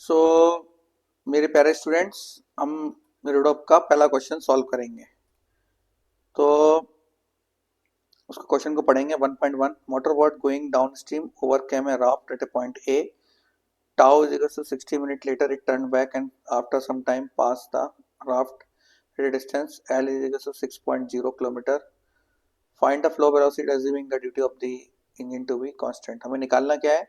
सो मेरे प्यारे स्टूडेंट्स, हम रीडोप का पहला क्वेश्चन सॉल्व करेंगे। तो उसको क्वेश्चन को पढ़ेंगे। 1.1 motor boat going downstream overcame a raft at a point A. Tau is equals to 60 minutes later it turned back and after some time passed the raft at a distance L is equals to 6.0 kilometer. Find the flow velocity assuming the duty of the engine to be constant। हमें निकालना क्या है?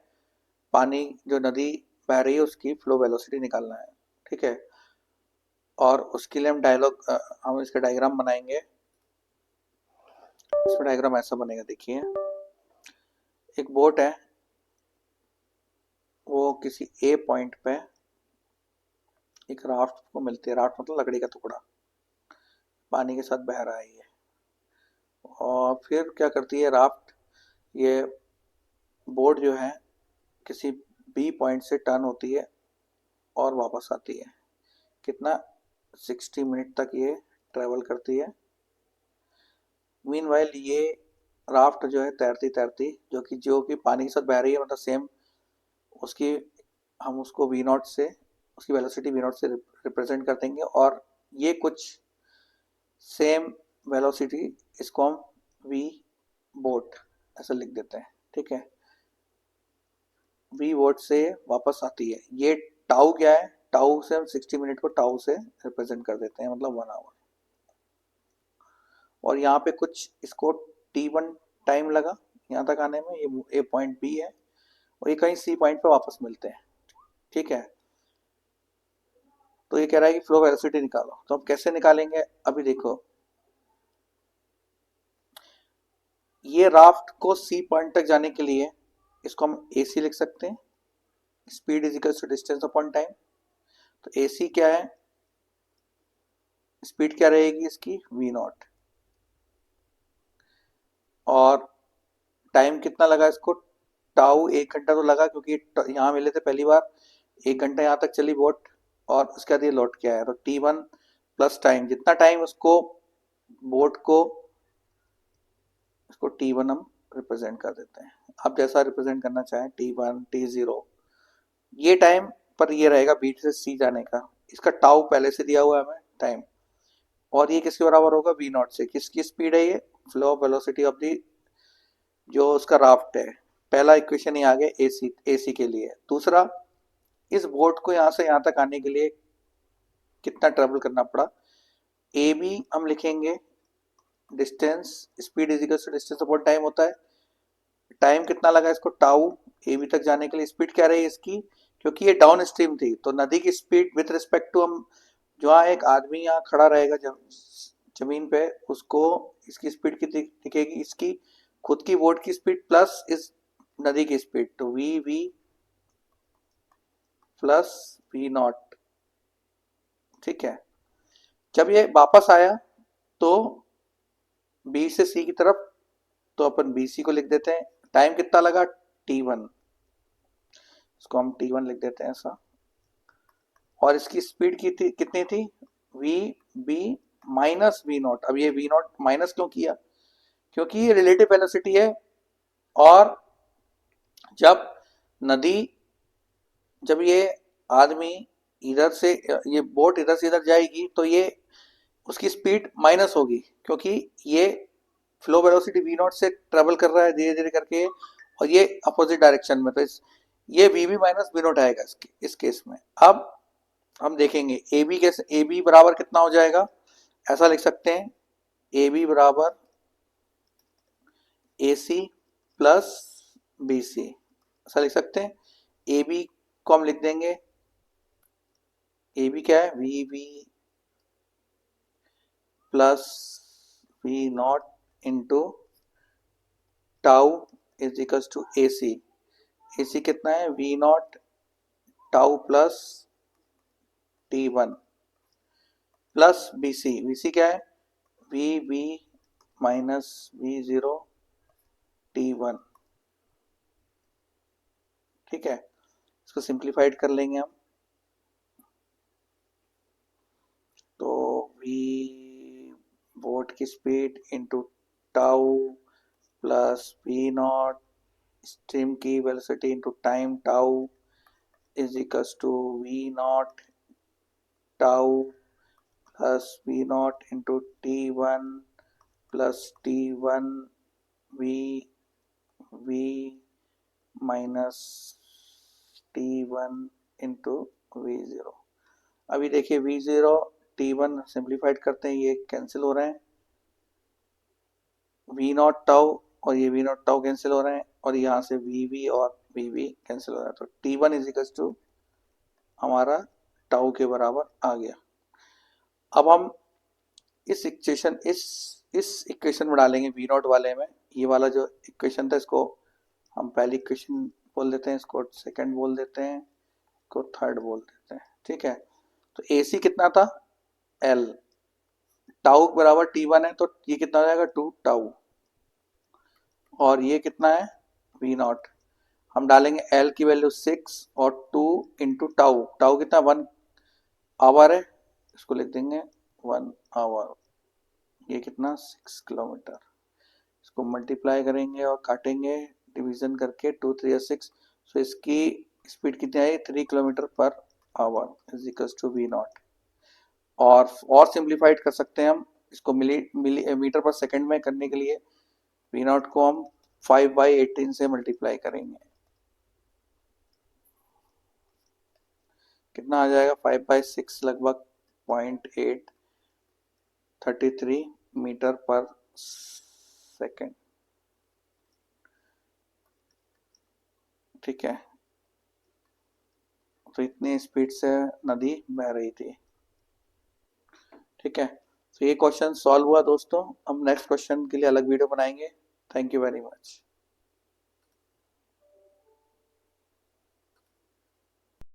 पानी जो नदी बह रही है उसकी फ्लो वेलोसिटी निकालना है। ठीक है, और उसके लिए हम इसका डायग्राम बनाएंगे। इसका डायग्राम ऐसा बनेगा, देखिए। एक बोट है, वो किसी ए पॉइंट पे एक राफ्ट को मिलती है। राफ्ट मतलब लकड़ी का टुकड़ा, पानी के साथ बह रहा है ये। और फिर क्या करती है राफ्ट, ये बोट जो है किसी बी पॉइंट से टर्न होती है और वापस आती है। कितना? 60 मिनट तक ये ट्रेवल करती है। मीनवाइल ये राफ्ट जो है तैरती तैरती जो कि पानी के साथ बह रही है, मतलब सेम उसकी, हम उसको वी नॉट से, उसकी वेलोसिटी वी नॉट से रिप्रेजेंट कर देंगे। और ये कुछ सेम वेलोसिटी, इसको हम वी बोट ऐसा लिख देते हैं। ठीक है, वी बोट से वापस आती है। ये टाउ क्या है? टाउ से हम 60 मिनट को टाउ से रिप्रेजेंट कर देते हैं, मतलब 1 आवर। और यहाँ पे कुछ इसको T1 टाइम लगा यहाँ तक आने में। ये पॉइंट बी है और ये कहीं सी पॉइंट पे वापस मिलते हैं। ठीक है, तो ये कह रहा है कि फ्लो वेलोसिटी निकालो। तो हम कैसे निकालेंगे? अभी देखो, ये राफ्ट को सी पॉइंट तक जाने के लिए इसको हम ए सी लिख सकते हैं। Speed is equal to distance upon time. तो ए सी क्या है? स्पीड क्या रहेगी इसकी? We naught. और टाइम कितना लगा इसको? टाउ 1 घंटा तो लगा, क्योंकि यहाँ मिले थे पहली बार। 1 घंटा यहाँ तक चली बोट और उसके बाद ये लौट के आया। तो T1 प्लस टाइम, जितना टाइम उसको बोट को, इसको T1 हम रिप्रेजेंट कर देते हैं। आप जैसा रिप्रेजेंट करना चाहें, T1 T0, ये टाइम पर ये रहेगा बी से सी जाने का। इसका टाउ पहले से दिया हुआ है हमें टाइम। और ये किसके बराबर होगा? वी नॉट से। किसकी स्पीड है ये? फ्लो वेलोसिटी ऑफ दी, जो उसका राफ्ट है। पहला इक्वेशन ही आ गया एसी के लिए। दूसरा, इस बोट को यहाँ से यहाँ तक आने के लिए कितना ट्रेवल करना पड़ा? ए बी हम लिखेंगे, distance, speed is equal to distance upon time होता है। टाइम कितना लगा इसको? टाउ ए बी तक जाने के लिए। स्पीड क्या रही इसकी? क्योंकि ये डाउन स्ट्रीम थी, तो नदी की स्पीड विथ रिस्पेक्ट टू, हम जहाँ एक आदमी यहाँ खड़ा रहेगा जमीन पे, उसको इसकी स्पीड कितनी दिखेगी? इसकी खुद की बोट की स्पीड प्लस इस नदी की स्पीड, तो v v plus v naught. ठीक है, जब ये वापस आया तो बी से सी की तरफ, तो अपन बी सी को लिख देते हैं। टाइम कितना लगा? T1, इसको हम T1 लिख देते हैं ऐसा। और इसकी स्पीड कितनी थी? V b minus v naught. अब ये वी नॉट माइनस क्यों किया? क्योंकि ये रिलेटिव वेलोसिटी है। और जब नदी, जब ये आदमी इधर से, ये बोट इधर से इधर जाएगी, तो ये उसकी स्पीड माइनस होगी, क्योंकि ये फ्लो वेलोसिटी वी नॉट से ट्रेवल कर रहा है धीरे धीरे करके, और ये अपोजिट डायरेक्शन में। तो ये v b minus v naught आएगा इस केस में। अब हम देखेंगे ए बी कैसे, ए बी बराबर कितना हो जाएगा? ऐसा लिख सकते हैं, ए बी बराबर ए सी प्लस बी सी, ऐसा लिख सकते हैं। ए बी को हम लिख देंगे, ए बी क्या है? V b plus v naught into tau is equal to A C. A C कितना है? V naught tau plus T1 plus B C. V c क्या है? V b minus v zero T1। ठीक है, इसको simplified कर लेंगे हम। तो वी बोट की speed into tau plus v naught stream की velocity into time tau is equals to v naught tau plus v naught into T1 plus T1 v v minus T1 into V0। अभी देखिए V0 T1 simplified करते हैं, ये cancel हो रहे हैं, we naught tau और ये वी नॉट टाउ कैंसिल हो रहे हैं, और यहाँ से वी और वी कैंसिल हो रहा है, तो T1 इज इक्वल टू हमारा टाउ के बराबर आ गया। अब हम इस इक्वेशन में डालेंगे वी नॉट वाले में, ये वाला जो इक्वेशन था इसको हम पहली इक्वेशन बोल देते हैं, इसको सेकंड बोल देते हैं, इसको थर्ड बोल देते हैं, ठीक है। तो AC कितना था, L, टाउ बराबर T1 है, तो ये कितना हो जाएगा 2 टाउ, और ये कितना है वी नॉट, हम डालेंगे L की वैल्यू 6 और 2 इंटू टाउ, टाउ कितना 1 आवर है, इसको लिख देंगे 1 आवर, ये कितना 6 किलोमीटर, इसको मल्टीप्लाई करेंगे और काटेंगे डिवीजन करके, 2 3 6, सो इसकी स्पीड कितनी आई 3 kilometre per hour is equal to v naught. और सिंप्लीफाइड कर सकते हैं हम इसको मिली मीटर पर सेकंड में करने के लिए, वी नॉट को हम 5/18 से मल्टीप्लाई करेंगे, कितना आ जाएगा 5/6 लगभग 0.833 मीटर पर सेकंड, ठीक है। तो इतनी स्पीड से नदी बह रही थी, ठीक है। तो ये क्वेश्चन सॉल्व हुआ दोस्तों, हम नेक्स्ट क्वेश्चन के लिए अलग वीडियो बनाएंगे। Thank you very much.